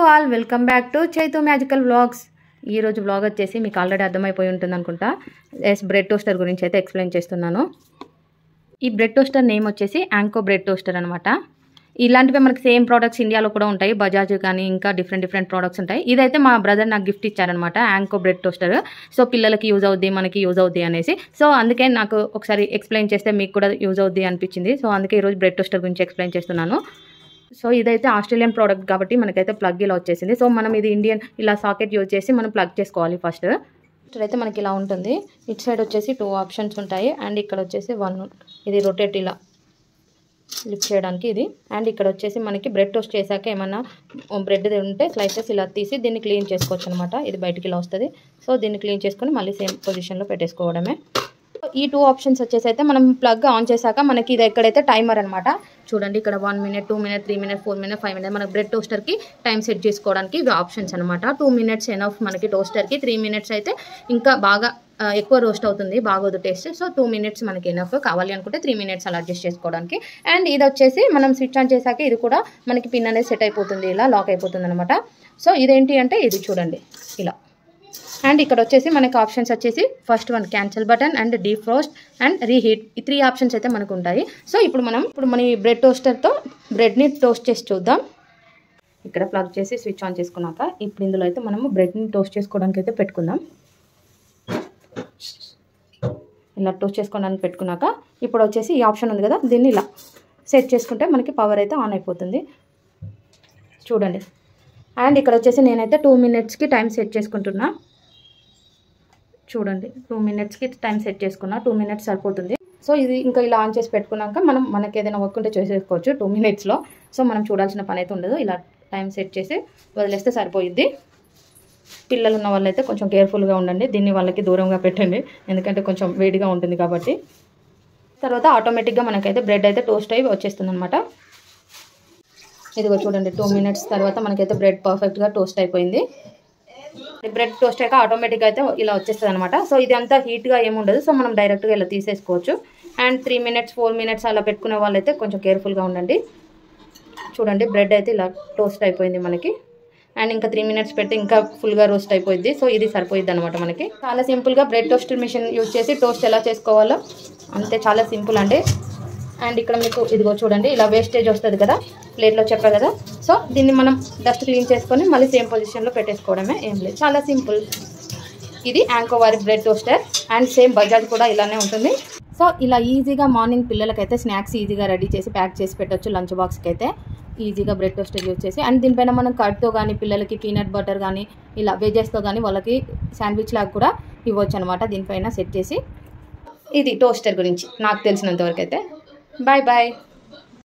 All welcome back to Chaitu magical vlogs. ఈ రోజు vlog వచ్చేసి మీకు ఆల్రెడీ అర్థమైపోయి ఉంటుంది అనుకుంటా. బ్రెడ్ టోస్టర్ గురించి అయితే ఎక్స్ప్లెయిన్ చేస్తున్నాను. ఈ బ్రెడ్ టోస్టర్ నేమ్ వచ్చేసి యాంకో బ్రెడ్ టోస్టర్ అనమాట. ఇలాంటివి మనకి సేమ్ ప్రోడక్ట్స్ ఇండియాలో కూడా ఉంటాయి, బజాజ్ కానీ ఇంకా డిఫరెంట్ ప్రోడక్ట్స్ ఉంటాయి. ఇదైతే మా బ్రదర్ నాకు గిఫ్ట్ ఇచ్చారనమాట, యాంకో బ్రెడ్ టోస్టర్. సో పిల్లలకి యూజ్ అవుద్ది, మనకి యూజ్ అవుద్ది అనేసి. సో అందుకే నాకు ఒకసారి ఎక్స్ప్లెయిన్ చేస్తే మీకు కూడా యూజ్ అవుద్ది అనిపించింది. సో అందుకే ఈరోజు బ్రెడ్ టోస్టర్ గురించి ఎక్స్ప్లెయిన్ చేస్తున్నాను. సో ఇదైతే ఆస్ట్రేలియన్ ప్రోడక్ట్ కాబట్టి మనకైతే ప్లగ్ ఇలా వచ్చేసింది. సో మనం ఇది ఇండియన్ ఇలా సాకెట్ యూజ్ చేసి మనం ప్లగ్ చేసుకోవాలి. ఫస్ట్ అయితే మనకి ఇలా ఉంటుంది. ఇటు సైడ్ వచ్చేసి 2 ఆప్షన్స్ ఉంటాయి అండ్ ఇక్కడ వచ్చేసి 1 ఇది రొటేట్ ఇలా లిఫ్ట్ చేయడానికి ఇది. అండ్ ఇక్కడ వచ్చేసి మనకి బ్రెడ్ టోస్ట్ చేశాక ఏమన్నా బ్రెడ్ ఉంటే స్లైసెస్ ఇలా తీసి దీన్ని క్లీన్ చేసుకోవచ్చు అనమాట. ఇది బయటికి ఇలా వస్తుంది. సో దీన్ని క్లీన్ చేసుకొని మళ్ళీ సేమ్ పొజిషన్లో పెట్టేసుకోవడమే. ఈ 2 ఆప్షన్స్ వచ్చేసి అయితే మనం ప్లగ్ ఆన్ చేశాక మనకి ఇది ఎక్కడైతే టైమర్ అనమాట. చూడండి ఇక్కడ 1 minute 2 minutes 3 minutes 4 minutes 5 minutes మనకి బ్రెడ్ టోస్టర్కి టైం సెట్ చేసుకోవడానికి ఇవి ఆప్షన్స్ అనమాట. 2 minutes ఎనఫ్ మనకి టోస్టర్కి. 3 minutes అయితే ఇంకా బాగా ఎక్కువ రోస్ట్ అవుతుంది, బాగోదు టేస్ట్. సో 2 minutes మనకి ఎనఫ్. కావాలి అనుకుంటే 3 minutes అలా అడ్జస్ట్ చేసుకోవడానికి. అండ్ ఇది వచ్చేసి మనం స్విచ్ ఆన్ చేశాక ఇది కూడా మనకి పిన్ అనేది సెట్ అయిపోతుంది, ఇలా లాక్ అయిపోతుంది అనమాట. సో ఇదేంటి అంటే ఇది చూడండి ఇలా. అండ్ ఇక్కడ వచ్చేసి మనకి ఆప్షన్స్ వచ్చేసి first one cancel button and defrost and reheat. ఈ 3 ఆప్షన్స్ అయితే మనకు ఉంటాయి. సో ఇప్పుడు మన ఈ బ్రెడ్ టోస్టర్తో బ్రెడ్ని టోస్ట్ చేసి చూద్దాం. ఇక్కడ ప్లగ్ చేసి స్విచ్ ఆన్ చేసుకున్నాక ఇప్పుడు ఇందులో అయితే మనము బ్రెడ్ని టోస్ట్ చేసుకోవడానికి అయితే పెట్టుకుందాం. ఇలా టోస్ట్ చేసుకోవడానికి పెట్టుకున్నాక ఇప్పుడు వచ్చేసి ఈ ఆప్షన్ ఉంది కదా, దీన్ని ఇలా సెట్ చేసుకుంటే మనకి పవర్ అయితే ఆన్ అయిపోతుంది. చూడండి. అండ్ ఇక్కడ వచ్చేసి నేనైతే 2 minutesకి టైం సెట్ చేసుకుంటున్నా. చూడండి 2 minutesకి టైం సెట్ చేసుకున్నా. 2 minutes సరిపోతుంది. సో ఇది ఇంకా ఇలా ఆన్ చేసి పెట్టుకున్నాక మనకి ఏదైనా వర్క్ ఉంటే చేసేసుకోవచ్చు 2 minutesలో. సో మనం చూడాల్సిన పని అయితే ఉండదు. ఇలా టైం సెట్ చేసి వదిలేస్తే సరిపోయిద్ది. పిల్లలు ఉన్న వాళ్ళైతే కొంచెం కేర్ఫుల్గా ఉండండి, దీన్ని వాళ్ళకి దూరంగా పెట్టండి, ఎందుకంటే కొంచెం వేడిగా ఉంటుంది కాబట్టి. తర్వాత ఆటోమేటిక్గా మనకైతే బ్రెడ్ అయితే టోస్ట్ అయ్యి వచ్చేస్తుంది అనమాట. ఇదిగో చూడండి 2 minutes తర్వాత మనకైతే బ్రెడ్ పర్ఫెక్ట్గా టోస్ట్ అయిపోయింది. బ్రెడ్ టోస్ట్ అయ్యాక ఆటోమేటిక్గా అయితే ఇలా వచ్చేస్తుంది అనమాట. సో ఇది అంతా హీట్గా ఏముండదు. సో మనం డైరెక్ట్గా ఇలా తీసేసుకోవచ్చు. అండ్ 3 minutes 4 minutes అలా పెట్టుకునే వాళ్ళైతే కొంచెం కేర్ఫుల్గా ఉండండి. చూడండి బ్రెడ్ అయితే ఇలా టోస్ట్ అయిపోయింది మనకి. అండ్ ఇంకా 3 minutes పెడితే ఇంకా ఫుల్గా రోస్ట్ అయిపోయింది. సో ఇది సరిపోయిద్ది అనమాట మనకి. చాలా సింపుల్గా బ్రెడ్ టోస్టర్ మిషన్ యూజ్ చేసి టోస్ట్ ఎలా చేసుకోవాలో అంతే, చాలా సింపుల్ అండి. అండ్ ఇక్కడ మీకు ఇదిగో చూడండి ఇలా వేస్టేజ్ వస్తుంది కదా ప్లేట్లో, చెప్పా కదా. సో దీన్ని మనం డస్ట్ క్లీన్ చేసుకొని మళ్ళీ సేమ్ పొజిషన్లో పెట్టేసుకోవడమే, ఏం లేదు, చాలా సింపుల్. ఇది యాంకో వారి bread toaster. And same Bajaj కూడా ఇలానే ఉంటుంది. సో ఇలా ఈజీగా మార్నింగ్ పిల్లలకైతే స్నాక్స్ ఈజీగా రెడీ చేసి ప్యాక్ చేసి పెట్టవచ్చు లంచ్ బాక్స్కి అయితే ఈజీగా బ్రెడ్ టోస్టర్ యూజ్ చేసి. అండ్ దీనిపైన మనం కర్డ్తో కానీ పిల్లలకి పీనట్ బటర్ కానీ ఇలా వెజెస్తో కానీ వాళ్ళకి శాండ్విచ్ లాగా కూడా ఇవ్వచ్చు అనమాట దీనిపైన సెట్ చేసి. ఇది టోస్టర్ గురించి నాకు తెలిసినంతవరకు అయితే. Bye bye.